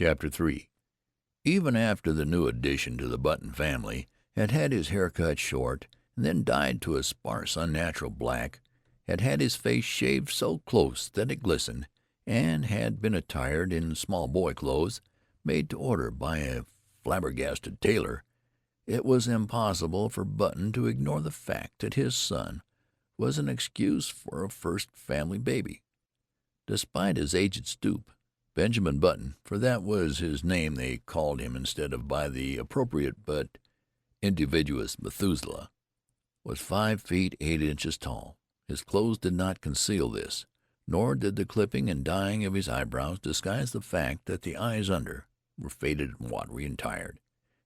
Chapter 3. Even after the new addition to the Button family had had his hair cut short and then dyed to a sparse, unnatural black, had had his face shaved so close that it glistened, and had been attired in small boy clothes made to order by a flabbergasted tailor, it was impossible for Button to ignore the fact that his son was an excuse for a first family baby. Despite his aged stoop, Benjamin Button, for that was his name they called him instead of by the appropriate but invidious Methuselah, was 5 feet 8 inches tall. His clothes did not conceal this, nor did the clipping and dyeing of his eyebrows disguise the fact that the eyes under were faded and watery and tired.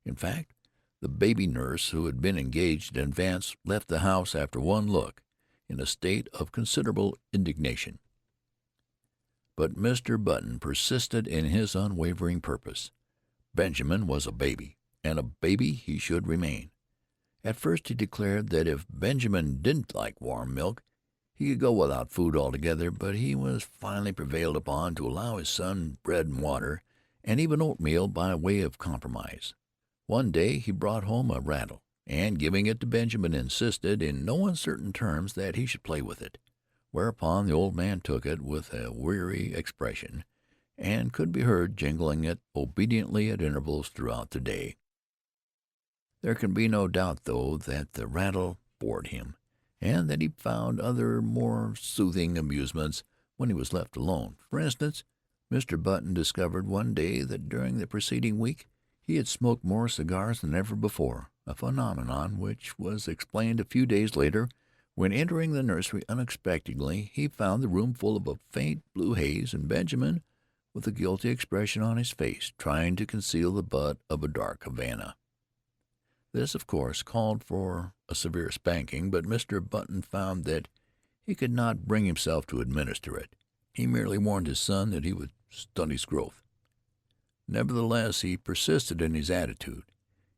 In fact, the baby nurse who had been engaged in advance left the house after one look in a state of considerable indignation. But Mr. Button persisted in his unwavering purpose. Benjamin was a baby, and a baby he should remain. At first he declared that if Benjamin didn't like warm milk, he could go without food altogether, but he was finally prevailed upon to allow his son bread and water, and even oatmeal by way of compromise. One day he brought home a rattle, and giving it to Benjamin, insisted in no uncertain terms that he should play with it, whereupon the old man took it with a weary expression, and could be heard jingling it obediently at intervals throughout the day. There can be no doubt, though, that the rattle bored him, and that he found other more soothing amusements when he was left alone. For instance, Mr. Button discovered one day that during the preceding week he had smoked more cigars than ever before, a phenomenon which was explained a few days later when, entering the nursery unexpectedly, he found the room full of a faint blue haze, and Benjamin, with a guilty expression on his face, trying to conceal the butt of a dark Havana. This, of course, called for a severe spanking, but Mr. Button found that he could not bring himself to administer it. He merely warned his son that he would stunt his growth. Nevertheless, he persisted in his attitude.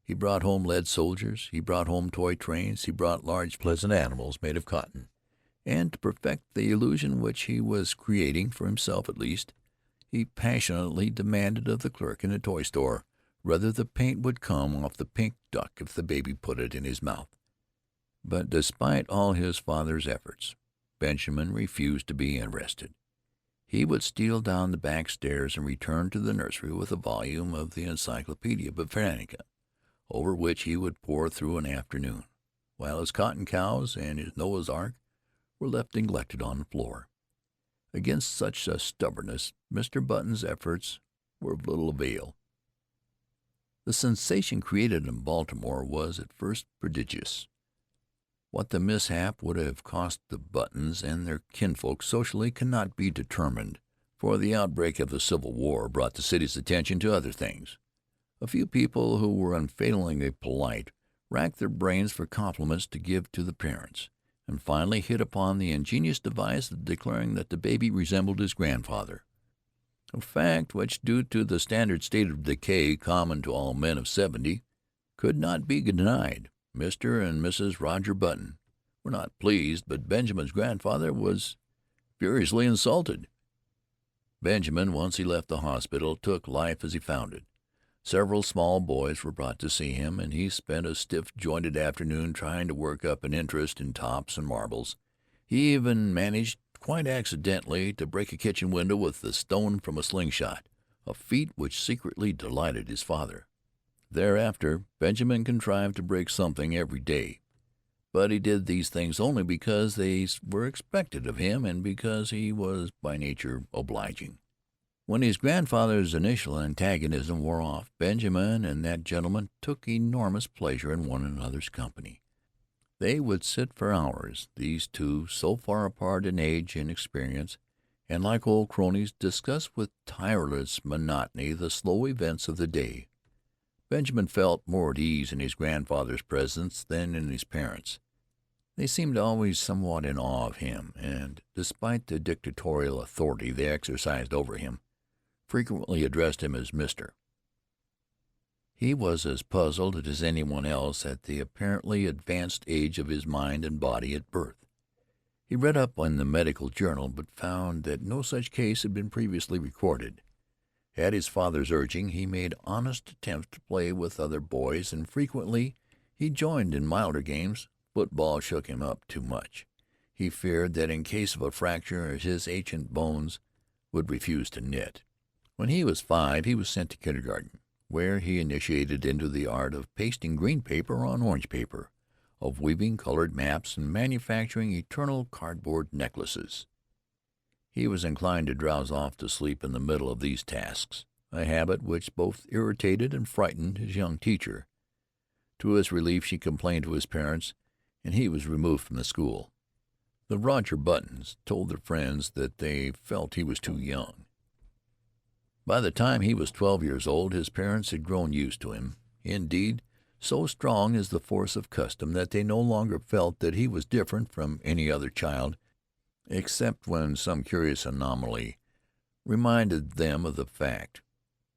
He brought home lead soldiers, he brought home toy trains, he brought large, pleasant animals made of cotton, and to perfect the illusion which he was creating, for himself at least, he passionately demanded of the clerk in the toy store whether the paint would come off the pink duck if the baby put it in his mouth. But despite all his father's efforts, Benjamin refused to be interested. He would steal down the back stairs and return to the nursery with a volume of the Encyclopedia Britannica, over which he would pore through an afternoon, while his cotton cows and his Noah's Ark were left neglected on the floor. Against such a stubbornness, Mr. Button's efforts were of little avail. The sensation created in Baltimore was at first prodigious. What the mishap would have cost the Buttons and their kinfolk socially cannot be determined, for the outbreak of the Civil War brought the city's attention to other things. A few people who were unfailingly polite racked their brains for compliments to give to the parents, and finally hit upon the ingenious device of declaring that the baby resembled his grandfather, a fact which, due to the standard state of decay common to all men of 70, could not be denied. Mr. and Mrs. Roger Button were not pleased, but Benjamin's grandfather was furiously insulted. Benjamin, once he left the hospital, took life as he found it. Several small boys were brought to see him, and he spent a stiff-jointed afternoon trying to work up an interest in tops and marbles. He even managed, quite accidentally, to break a kitchen window with the stone from a slingshot, a feat which secretly delighted his father. Thereafter Benjamin contrived to break something every day, but he did these things only because they were expected of him and because he was by nature obliging. When his grandfather's initial antagonism wore off, Benjamin and that gentleman took enormous pleasure in one another's company. They would sit for hours, these two, so far apart in age and experience, and like old cronies, discuss with tireless monotony the slow events of the day. Benjamin felt more at ease in his grandfather's presence than in his parents'. They seemed always somewhat in awe of him, and, despite the dictatorial authority they exercised over him, frequently addressed him as Mister. He was as puzzled as anyone else at the apparently advanced age of his mind and body at birth. He read up in the medical journal, but found that no such case had been previously recorded. At his father's urging, he made honest attempts to play with other boys, and frequently he joined in milder games. Football shook him up too much. He feared that in case of a fracture his ancient bones would refuse to knit. When he was 5 he was sent to kindergarten, where he initiated into the art of pasting green paper on orange paper, of weaving colored maps, and manufacturing eternal cardboard necklaces. He was inclined to drowse off to sleep in the middle of these tasks, a habit which both irritated and frightened his young teacher. To his relief she complained to his parents, and he was removed from the school. The Roger Buttons told their friends that they felt he was too young. By the time he was 12 years old his parents had grown used to him. Indeed, so strong is the force of custom that they no longer felt that he was different from any other child, except when some curious anomaly reminded them of the fact.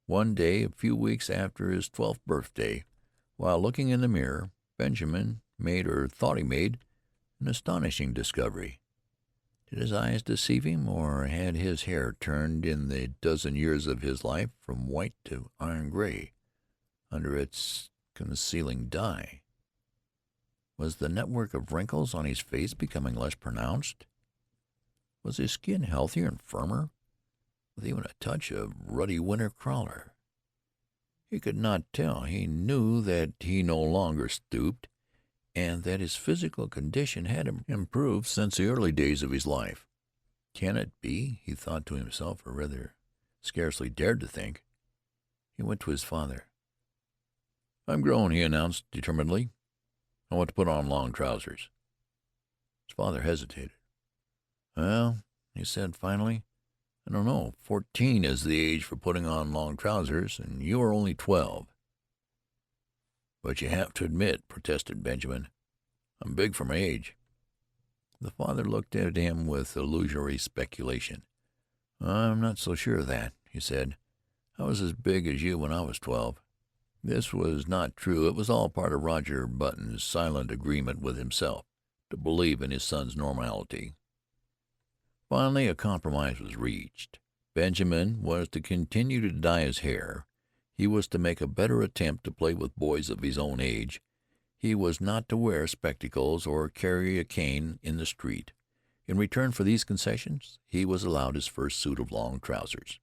One day, a few weeks after his 12th birthday, while looking in the mirror, Benjamin made, or thought he made, an astonishing discovery. Did his eyes deceive him, or had his hair turned in the dozen years of his life from white to iron gray under its concealing dye? Was the network of wrinkles on his face becoming less pronounced? Was his skin healthier and firmer, with even a touch of ruddy winter crawler? He could not tell. He knew that he no longer stooped, and that his physical condition had improved since the early days of his life. Can it be? He thought to himself, or rather scarcely dared to think. He went to his father. "I'm grown," he announced determinedly. "I want to put on long trousers." His father hesitated. "Well," he said finally, "I don't know. 14 is the age for putting on long trousers, and you are only 12." "But you have to admit," protested Benjamin, "I'm big for my age." The father looked at him with illusory speculation. "I'm not so sure of that," he said. "I was as big as you when I was 12." This was not true. It was all part of Roger Button's silent agreement with himself to believe in his son's normality. Finally a compromise was reached. Benjamin was to continue to dye his hair. He was to make a better attempt to play with boys of his own age. He was not to wear spectacles or carry a cane in the street. In return for these concessions he was allowed his first suit of long trousers.